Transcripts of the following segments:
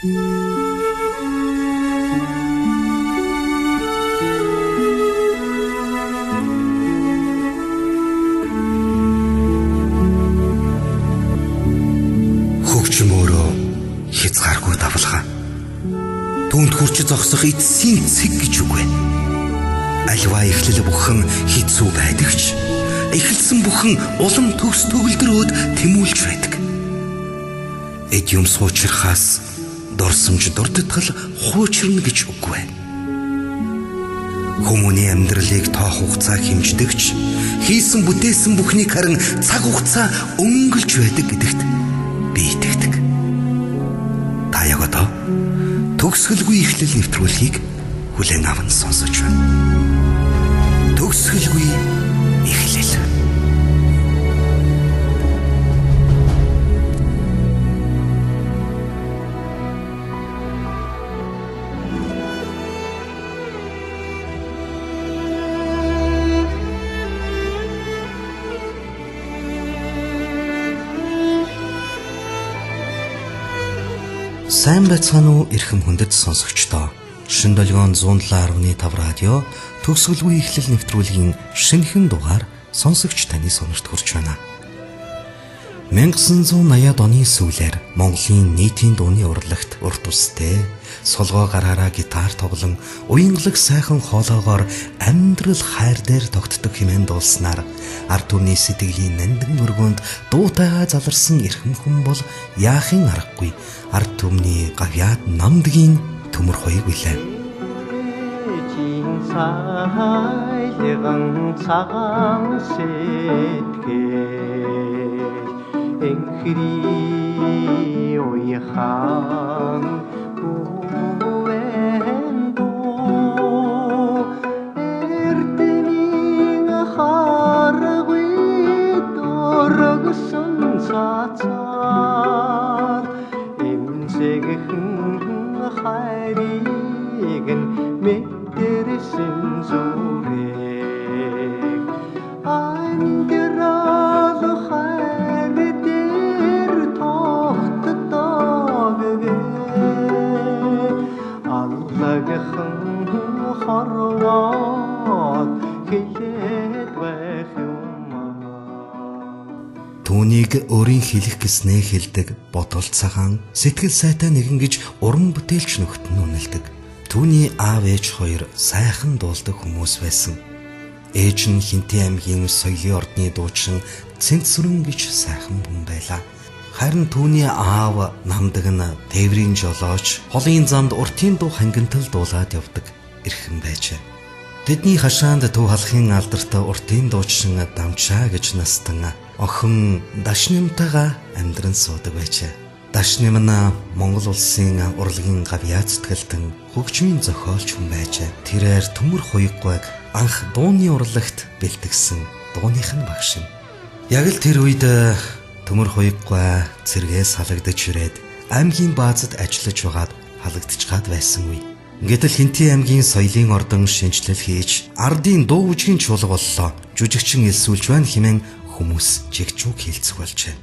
Хөгжим өөрөө хязгааргүй давлгаа. Түүнд хүрч зогсох эцсийн цэг гэж үгүй. Альва эхлэл бүхэн хэцүү байдаг ч эхэлсэн бүхэн улам төгс төгөлдрөөд тэмүүлж байдаг. Эд юм суучрахаас дурсамж дурдтгал хуучрна гэж үгүй. Хүмүүний амьдралыг тоох хугацаа хэмждэгч хийсэн бүтээсэн бүхнийг харин цаг хугацаа өнгөлж байдаг гэдэгт би итгэдэг. Та яг одоо төгсгөлгүй эхлэл нэвтрүүлгийг хүлээн аван сонсож байна. Төгсгөлгүй эхлэл. Сайн байцгаана уу эрхэм хүндэт сонсогчдоо. Шинэ долгион 107.5 радио төгсгөлгүй эхлэл нэвтрүүлгийн шинэхэн дугаар сонсогч таны сонирт хүрч байна. 1980-ад оны сүүлээр Монголын нийтийн дууны урлагт урт устэй солгоо гараараа гитар тоглон уянгалаг сайхан хоолоогоор амьдрал хайр дээр тогтдог хэмээн дуулснаар ард түмний сэтгэлийн нандин мөргөнд дуутайгаа заларсан эрхэм хүн бол яахын аргагүй ард түмний гавьяад намдгийн төмөр хоёг билээ. Сайлган цагаан сэтгэл энхри уяхан үвэндо эрдэмийн харгүй дөргсөн цацаар эмзэгхэн хайрыг мэдэрсэн зүрэг андирал хайр дээр тогтдог аллагхан хорвоод хэлээд байх юм. Түүнийг өөрийн хэлэх гэснээ хэлдэг бодол цагаан сэтгэл сайтай нэгэн гэж уран бүтээлч нөхд нь үнэлдэг. Түүний аав ээж хоёр сайхан дуулдаг хүмүүс байсан. Ээж нь Хинтээ аймгийн соёлын ордны дуучин Цэнцүрэн гэж сайхан хүн байлаа. Харин түүний аав намдаг нь тээврийн жолооч холын замд уртын дуу хангентал дуулаад явдаг эрхэм байжээ. Тэдний хашаанд төв халахын алдартай уртын дуучин Дамчаа гэж настан охин Дашнимтайгаа амьдран суудаг байжээ. Дашним нь Монгол улсын урлагийн гавьяа зүтгэлтэн хөгжмийн зохиолч хүн байжээ. Тэрээр төмөр хуйггүйг анх дууны урлагт бэлтгэсэн дууных нь багш юм. Яг л тэр үед төмөр хуйггүй цэргээс халагдаж ирээд аймгийн баазад ажиллаж байгаад халагдчихад байсан үе. Гэтэл Хинтээ аймгийн соёлын ордон шинжилэл хийж ардын дуу бүжгийн чуулга боллоо. Жүжигчин элсүүлж байна хэмээн хүмүүс жигжүүг хэлцэх болжээ.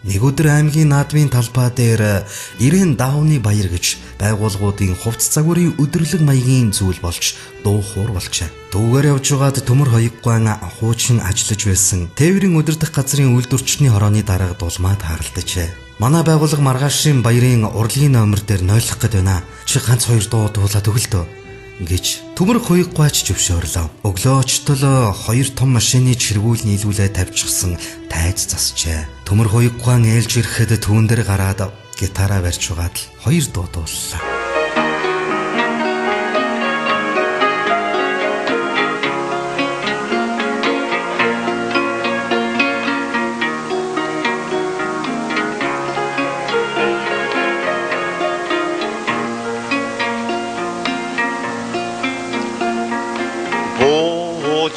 Нэг өдөр аймгийн наадмын талбай дээр Ирээн Даавны баяр гэж байгууллагуудын хувцас загварын өдөрлөг маягийн зүйл болж дуу хуур болжээ. Дүүгээр явж байгаад төмөр хоёггүй хуучин ажиллаж байсан тээврийн өдөрдох газрын үйлдвэрчний хорооны дарга дулмаа тааралдажээ. Манай байгууллага маргаашийн баярын урлагийн номер дээр нойлох гээд байна. Чи ганц хоёр дуу дуулаад өглөө гэж төмөр хуйггүйч зөвшөөрлөө. Өглөөчтөл хоёр том машины чиргүүл нийлүүлээ тавьчихсан тайз засжээ. Төмөр хуйггүйн ээлж ирэхэд түүн дээр гараад гитараа барьж байгаад хоёр дуу дууллаа.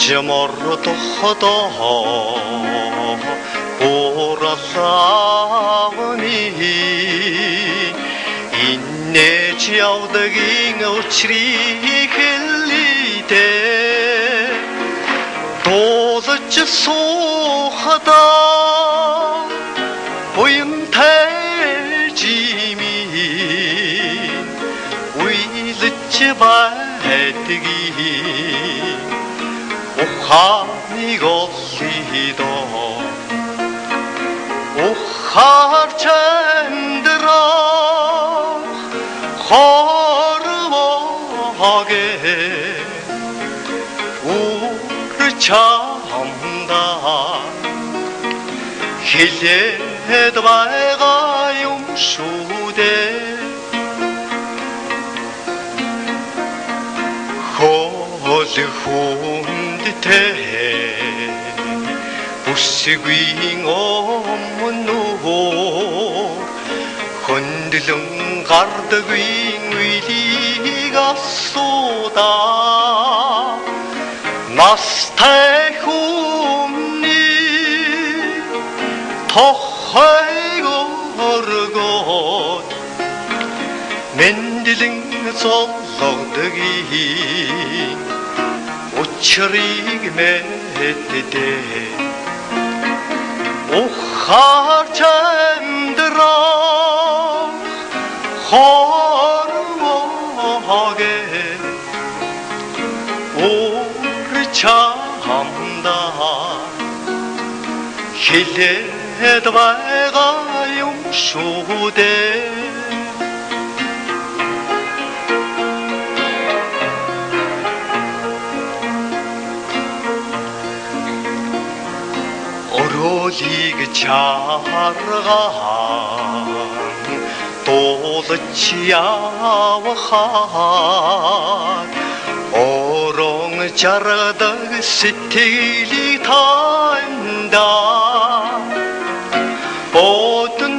Жамортохоо уралааны инээж явдгийн учрыг хэллийдээ дуулж суухадаа уянтай жими байдгийг ухааныг олъё ухаарч амьдрах хорвоогээ үр чамдаа хэлээд байгаа юм шүү дээ хол хүндтэй бүсгүй өмнөө хөндлөн гардаггүй үеийг асуудаа настай хүмний тохойг өргөөд мэндэлэн золгодгийг учрыг мэддээ ухаарч амьдрах хорвоогээ үр чамдаа хэлээд байгаа юм шүү дээ өрөөлийг чаргаан дуулж явахаар орон жаргадаг сэтгэлийг танда бодон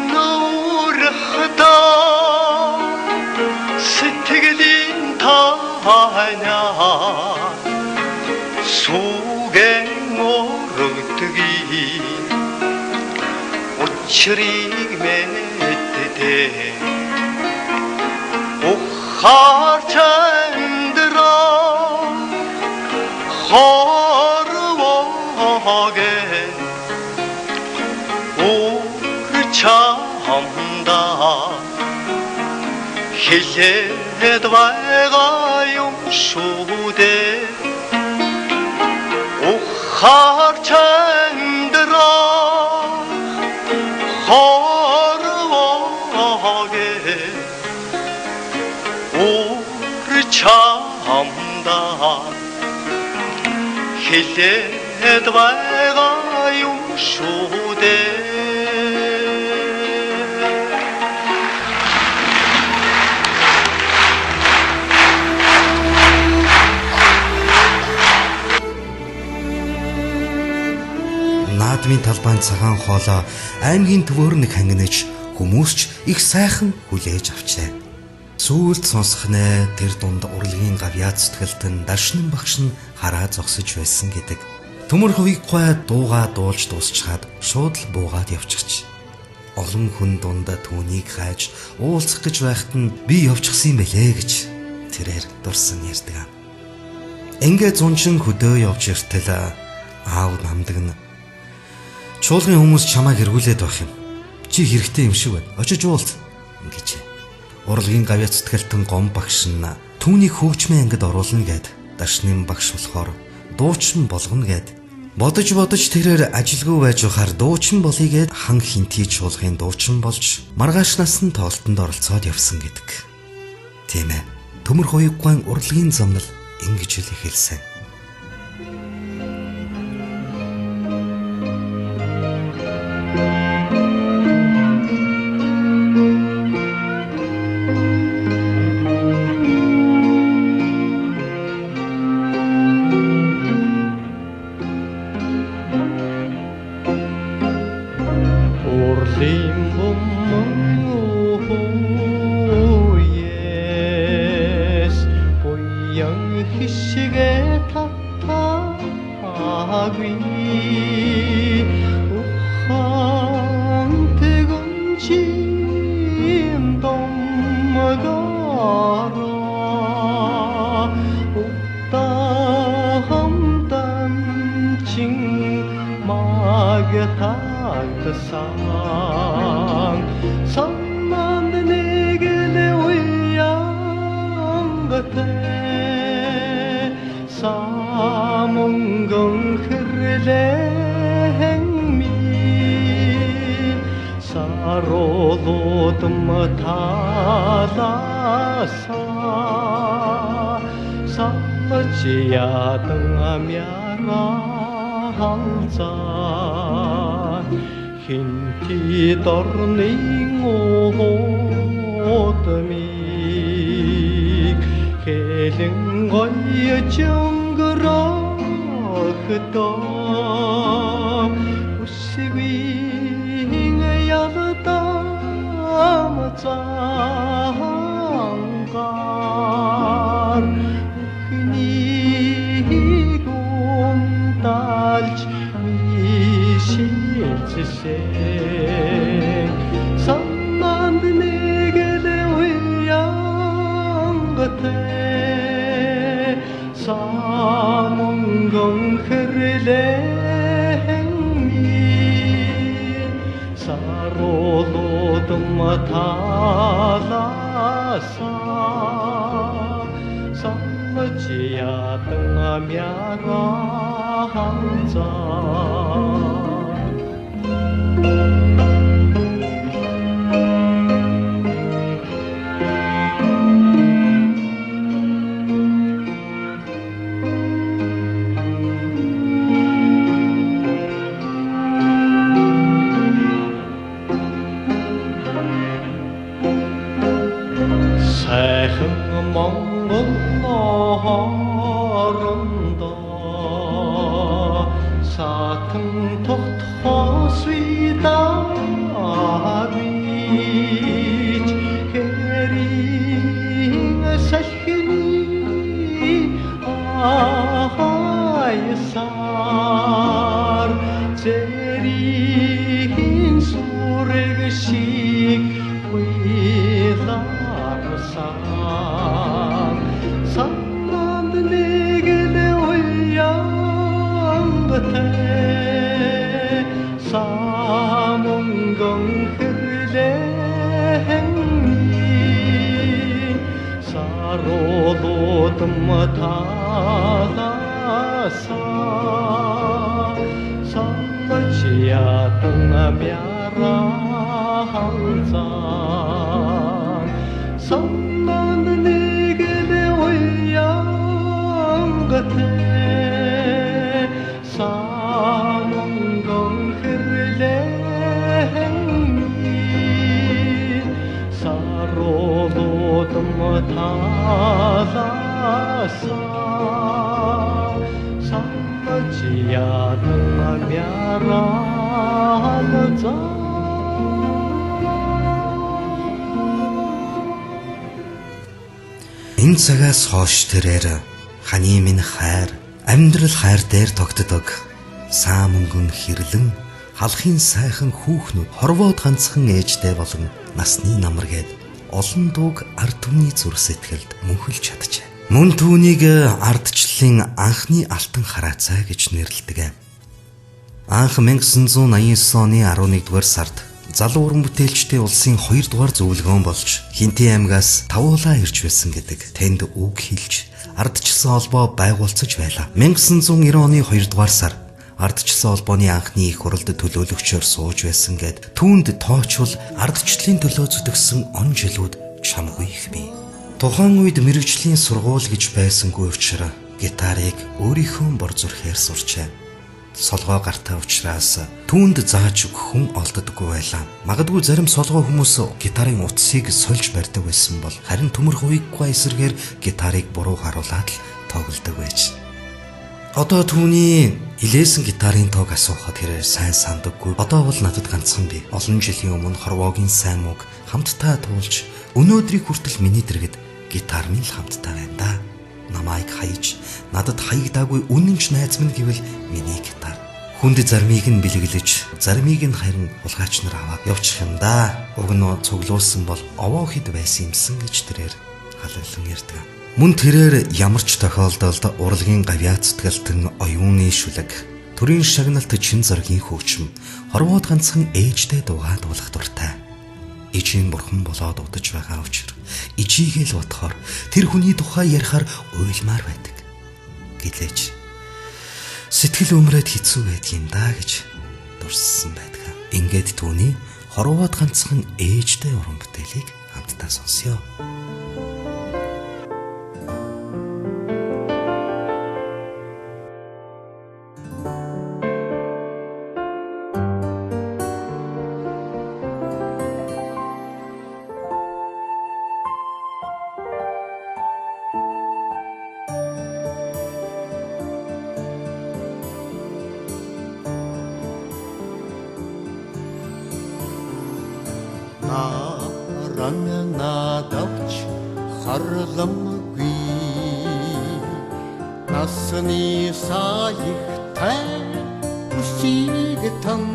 урахтаа сэтгэлийн тайна сүгэн өргөдгийг учрыг мэддээ ухаарч амьдрах хорвоогээ үр чамдаа хэлээд байгаа юм шүү дээ ухаарч амьдрах хорвоогээ үр чамдаа хэлээд байгаа юм шүү дээ Наадмын талбайд цагаан хоолоо аймгийн төвөөр нэг хангинаж хүмүүсч их сайхан хүлээж авчээ. Сүүлд сонсох нэ тэр дунд урлагийн гавьяа зүтгэлтэн дашнын багш нь хараа зогсож байсан гэдэг. Төмөр хувийг гой дуугаа дуулж дуусчаад шууд л буугаад явчихж. Олон хүн дунд түүнийг хайж уулзах гэж байхад нь би явчихсан юм бэлээ гэж тэрээр дурсан ярьдаг. Ингээ зунчин хөдөө явж иртэл аав намдаг нь чуулгын хүмүүс чамайг эргүүлээд байх юм. Чи хэрэгтэй юм шиг байна. Очиж уулз гэж. Урлагийн гавьяа зүтгэлтэн гом багш нь түүнийг хөгжмийн ангид оруулна гэд дашны багш болохоор дуучин болгоно гэд бодож тэрээр ажилгүй байж ухаар дуучин болъё гэд хан хинтий чуулгын дуучин болж маргааш насны тоолтонд оролцоод явсан гэдэг. Тийм ээ. Төмөр хуйггайн урлагийн замнал ингэж л эхэлсэн. Sang samman negele uyan gate саруулуудам талаасаа салж ядан амяга халзаа хинти дорны удмыг хэлэн гоёж өнгөрөхдөө үсвийн ялдаа мацангаар ухнийг унталж мишилцсэн санаанд нэгэлэ уянгатэ самунгон хэрлэхэнми саруулуудам талаасаа салж ядан амяга халзаа сайхан Монгол хоорондоо сатан тогтхоос видавич хэрийн салхины ахайсаар зэрийн сүрэг шиг санаанд нэгэлэ уянгатэ самунгон хэрлэхэнми саруулуудам талаасаа салж ядан амяга халзаа санаанд нэгэлэ уянгатэ самунгон хэрлэхэнми саруулуудам талаасаа салж ядан амяга халзаа Энэ цагаас хойш тэрээр ханы минь хайр амьдрал хайр дээр тогтдог саамөнгөн хэрлэн халахын сайхан хүүхнүүд хорвоод ганцхан ээжтэй болон насны намар гээд олон дууг ард түмний зүрх сэтгэлд мөнхөлж чаджээ. Мөн түүнийг ардчлалын анхны алтан хараацай гэж нэрлэдэг. Анх 1989 оны 11-р сард залуу уран бүтээлчдийн улсын 2 дугаар зөвлөгөөн болж Хинтээ аймгаас тавуулаа ирж байсан гэдэг тэнд үг хэлж ардчилсан холбоо байгуулцаж байлаа. 1990 оны 2 дугаар сар ардчилсан холбооны анхны их хурлд төлөөлөгчөөр сууж байсан гэд түүнд тоочвол ардчлалын төлөө зүтгэсэн он жилүүд чамгүй их бий. Тухайн үед мэрэгжлийн сургууль гэж байсангүй учраас гитарыг өөрийнхөө бор зүрхээр сурчээ. Солгоо гартай учраас түүнд зааж өгөх хүн олддоггүй байлаа. Магадгүй зарим солгоо хүмүүс гитарын утсыг сольж барьдаг байсан бол харин төмөр хувиггүй эсрэгээр гитарыг буруу харуулад л тоглодог байж. Одоо түүний илээсэн гитарын тоог асуухад тэрээр сайн сандаггүй. Одоо бол надад ганцхан бий. Олон жилийн өмнө хорвоогийн сайн мөг хамтдаа туулж өнөөдрийг хүртэл миний дэргэд гитар минь л хамтдаа байна да. Намайг хаяж надад хаягдаагүй үнэн ч найз минь гэвэл миний гитар. Хүнд зармийг нь бэлэглэж, зармийг нь харин улгаач нар аваад явчих юм да. Уг нь цуглуулсан бол овоо хэд байсан юмсан гэж тэрээр халуулан ярьдаг. Мөн тэрээр ямар ч тохиолдолд урлагийн гавьяа зүтгэлтэн оюуны шүлэг, төрийн шагналт чин зургийн хөгжим, хорвоод ганцхан ээжтэй дуугаа дуулах дуртай. Ижийн бурхан болоод удаж байгаа учраас ижигээ л бодохоор тэр хүний тухай ярихаар уйлмаар байдаг. Гэлээч сэтгэл өмрөөд хэцүү байдаг юм да гэж дурссан байдаг. Ингээд түүний хорвоод ганцхан ээжтэй уран бүтээлийг хамтдаа сонсъё. 나라면 나답지 харламгүй насны саягтай үсийг тан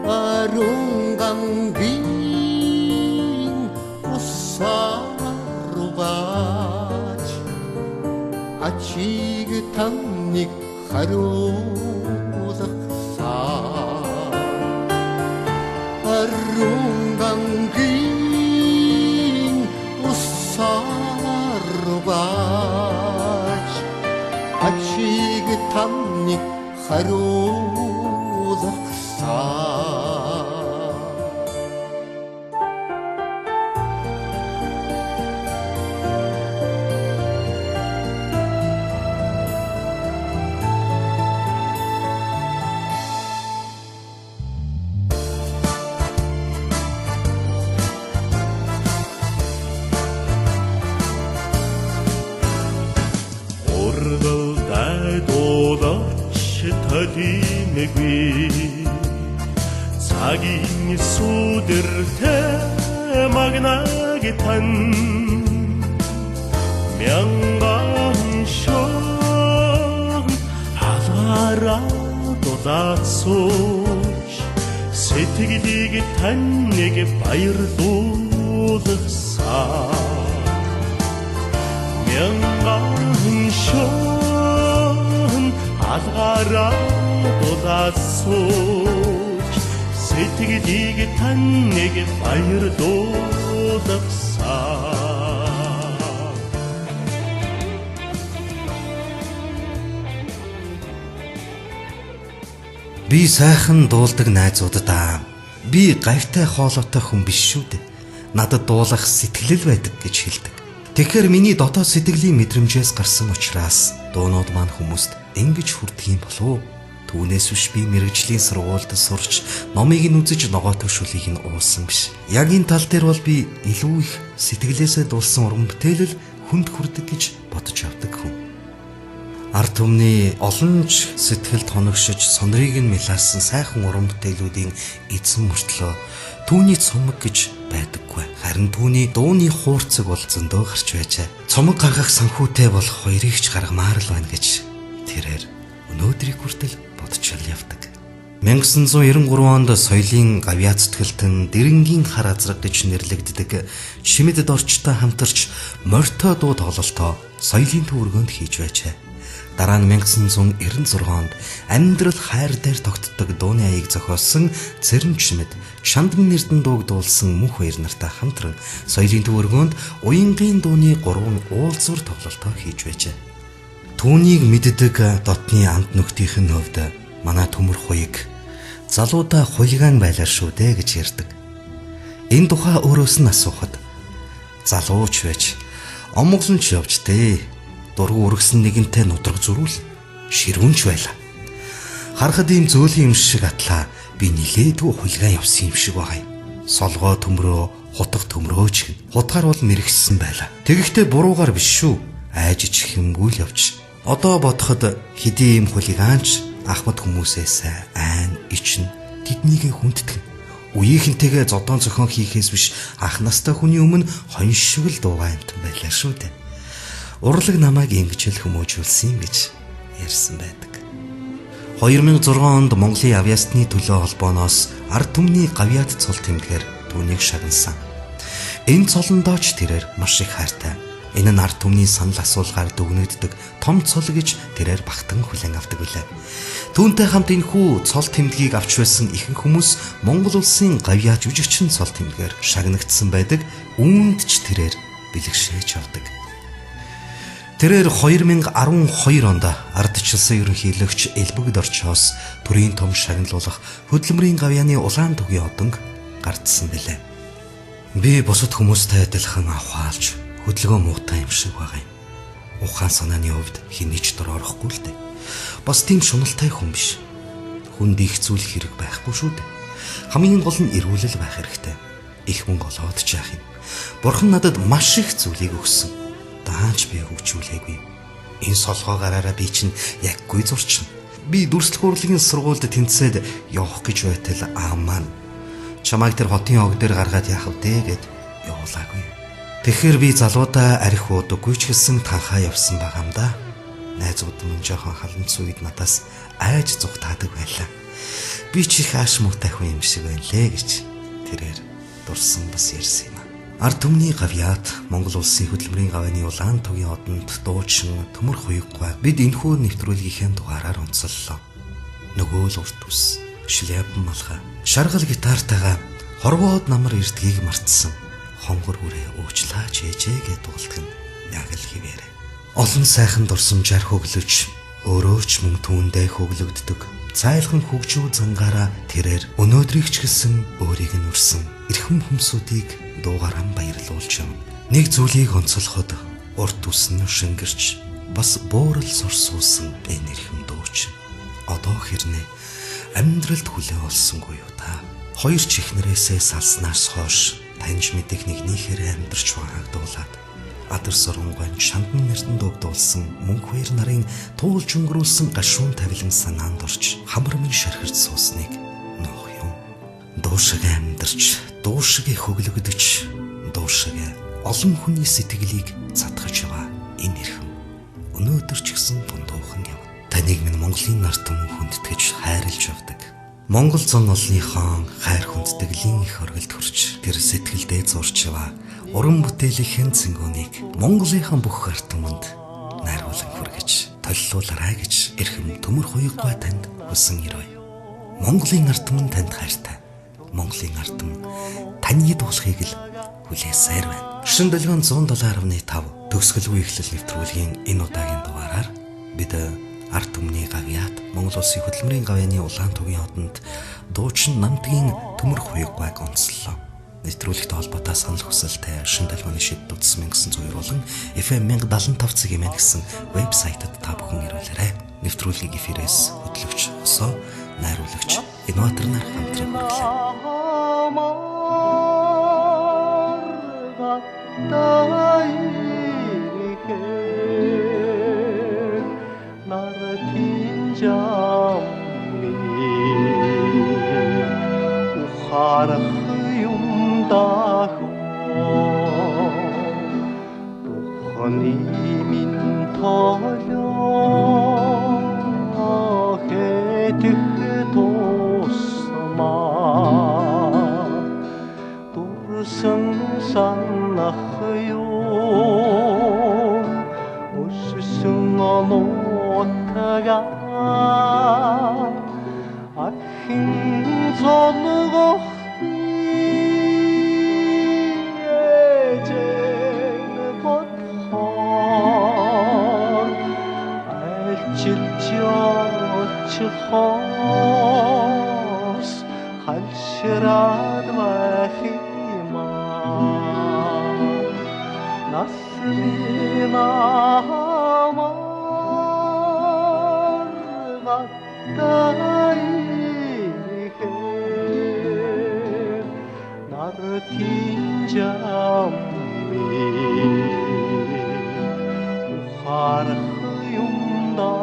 арунгангийн усарубач ачиг таныг хариулахсаа арунгангийн усарубач ачиг таныг хариулахсаа Талимэггүй цагийн сүдэртэй магнагитан мянган шон халаараа дулаацууч сэтгэлийг таныг баярлуулахсаа мянган шон халаараа дулаацууч сэтгэлийг таныг баярлуулахсаа Би сайхан дуулдаг найзуудаа. Би гавьтай хоолойтой хүн биш шүү дээ. Надад дуулах сэтгэл байдаг гэж хэлдэг. Тэгэхээр миний дотоод сэтгэлийн мэдрэмжээс гарсан учраас дуунууд маань хүмүүст ингэж хүрдэг юм болов уу? Түүнээс биш би мэрэгжлийн сургуульд сурч номыг нь үзэж ногоо төвшүүлийг нь уусан биш. Яг энэ тал дээр бол би илүү их сэтгэлээсээ дуулсан уран бүтээлэл хүнд хүрдэг гэж бодож явдаг хүн. Ард түмний олон ч сэтгэлд хоногшиж сонрыг нь мэлаасан сайхан уран бүтээлүүдийн эзэн мөртлөө түүний цомог гэж байдаггүй. Харин түүний дууны хуурцаг бол зөндөө гарч байжээ. Цомог гаргах санхүүтэй болох хоёрыг ч гаргамаар л байна гэж тэрээр өнөөдрийг хүртэл бодчил явдаг. 1993 онд соёлын гавьяа зүтгэлтэн дэрэнгийн хар азраг гэж нэрлэгддэг Чимэдэд орчтой хамтарч морьтой дуу тоглолтоо соёлын төвөргөнд хийж байжээ. Дараа нь 1996 онд амьдрал хайр дээр тогтдог дууны аяыг зохиосон Цэрэн Чимэд Шандан Эрдэнэ дууг дуулсан мөнх хоёр нартай хамтран соёлын төвөргөнд уянгийн дууны 3 уулзвар тоглолтоо хийж байжээ. Түүнийг мэддэг дотны амт нөхдийнх нь хувьд манай төмөр хуйг залуудаа хулиган байлаа шүү дээ гэж ярьдаг. Энэ тухай өөрөөс нь асуухад залууч байж омглонч явж дээ. Дургу үргэсэн нэгэнтэй нудраг зүрүүл ширүүнч байлаа. Харахад ийм зөөлөн юм шиг атлаа би нилээдгүй хулиган явсан юм шиг байгаа юм. Солгоо төмрөө, хутга төмрөөч гин. Хутгаар бол мэрэгссэн байлаа. Тэгэхдээ буруугаар биш шүү. Айж чихэмгүй л явж. Одоо бодоход хэдий ийм хулиганч ахмад хүмүүсээс айн ичнэ тэднийг хүндтгэн. Үеийнхэнтэйгээ зодон зохион хийхээс биш ах настай хүний өмнө хоншиг л дуугаа юмтан байлаа шүү дээ. Урлаг намайг ингэж л хүмүүжүүлсэн юм гэж ярьсан байдаг. 2006 онд Монголын авиасны төлөө холбооноос ард түмний гавьяат цол тэмдгээр түүнийг шагнасан. Энэ цолондооч тэрээр маш их хайртай. Энэ нь ард түмний санал асуулгаар дүгнэгддэг том цол гэж тэрээр багтан хүлээн авдаг билээ. Түүнтэй хамт энэхүү цол тэмдгийг авч байсан ихэнх хүмүүс Монгол улсын гавьяа жүжигчин цол тэмдгээр шагнагдсан байдаг. Үүнд ч тэрээр бэлгшээж авдаг. Тэрээр 2012 онд ардчилсан ерөнхийлөгч Элбэгд орчоос төрийн том шагналуулах хөдөлмөрийн гавьяаны улаан түгийн одонг гардсан билээ. Би бусад хүмүүстэй адилхан авахаалж хөдөлгөөн муутай юм шиг байгаа юм. Ухаан санааны хувьд хэний ч дор орохгүй л дээ. Бас тийм шуналтай хүн биш. Хүнд их зүйл хэрэг байхгүй шүү дээ. Хамгийн гол нь эрүүлэл байх хэрэгтэй. Их мөнгө олоод ч яах юм. Бурхан надад маш их зүйлийг өгсөн. Даанч би хөгжүүлээгүй. Энэ солгоо гараараа би чинь яггүй зурчин. Би дүрслэх урлагийн сургуульд тэнцээд явах гэж байтал аамаа. Чамайг тэр хотын ог дээр гаргаад яах вэ гэд явуулаагүй. Тэгэхээр би залуудаа арх уудаггүй ч гэсэн танхаа явсан байгаа юм да. Найзууд минь жоохон халамж үед надаас айж зүгтаадаг байлаа. Би ч их ааш муутай хүн юм шиг байна лээ гэж тэрээр дурсан бас ярьсан юм. Ард түмний гавьяат Монгол улсын хөдөлмөрийн гавьяаны улаан түгийн одонд дуучин төмөр хуйггүй бид энэхүү нэвтрүүлгийнхээ дугаараар онцоллоо. Нөгөө л урт ус, шляпн малгай, шаргал гитартайгаа хорвоод намар эрдгийг мартсан. Хонгор үрээ уучлаач ээжээ гэд дуулдаг нь яг л хിവэрэ. Олон сайхан дурсамжаар хөглөж, өөрөө ч мөн түүндээ хөглөгддөг. Цайлхан хөгжүү зангаараа тэрээр өнөөдрийг ч гэсэн өөрийг нь үрсэн эрхэм хүмсүүдийг дуугаран баярлуулж юм. Нэг зүйлийг онцолоход урт үсэн шингэрч бас буурал сурсуусан энэ эрхэм дууч. Одоо хэрнээ амьдралд хүлээ олсонгүй юу та? Хоёр чихнэрээсээ салснаас хойш таньж мэдэх нэгнийхээр амьдарч байгааг дуулаад адар сорнгон шандан нэртэнд өгдүүлсэн мөнхвэр нарын туулж өнгөрүүлсэн гашуун тавилан санаанд орч хамар минь шархирч суусныг нуух юм. Дуушиг амьдарч, дуушиг хөглөгдөж, дуушиг олон хүний сэтгэлийг цатгаж яваа энэ эрхэм. Өнөөдөр ч гэсэн дундуухан яв. Таныг минь Монголын нарт түмэн хүндэтгэж хайрлж явдаг. Монгол зан олныхон хайр хүндтгэлийн их оргилд хүрч тэр сэтгэлдээ зурч яваа уран бүтээлийн цэнгүүнийг Монголынхан бүх ард түмэнд найруулан хүргэж толлуулаарай гэж эрхэм төмөр хуйггүй танд хүсэн ирвэ. Монголын ард түмэн танд хайртай. Монголын ард түмэн таны дуулахыг л хүлээсээр байна. Шин дэлгэн 107.5 төгсгөлгүй эхлэл нэвтрүүлгийн энэ удаагийн дугаараар бид ард түмний гавьяат Монгол улсын хөдөлмөрийн гавьяаны улаан түгийн одонд дуучин намтгийн төмөр хуйггүйг онцлоо. Нэвтрүүлэгтэй холбоотой санал хүсэлтэй шин дэлгөөний шид дутсан 1902 болон FM 1075 цэгийн гэсэн вебсайтад та бүхэн ирүүлээрэй. Нэвтрүүлгийг эфирээс хөтлөгч Хосоо, найруулагч Инноватор нар хамтран Harhıyımda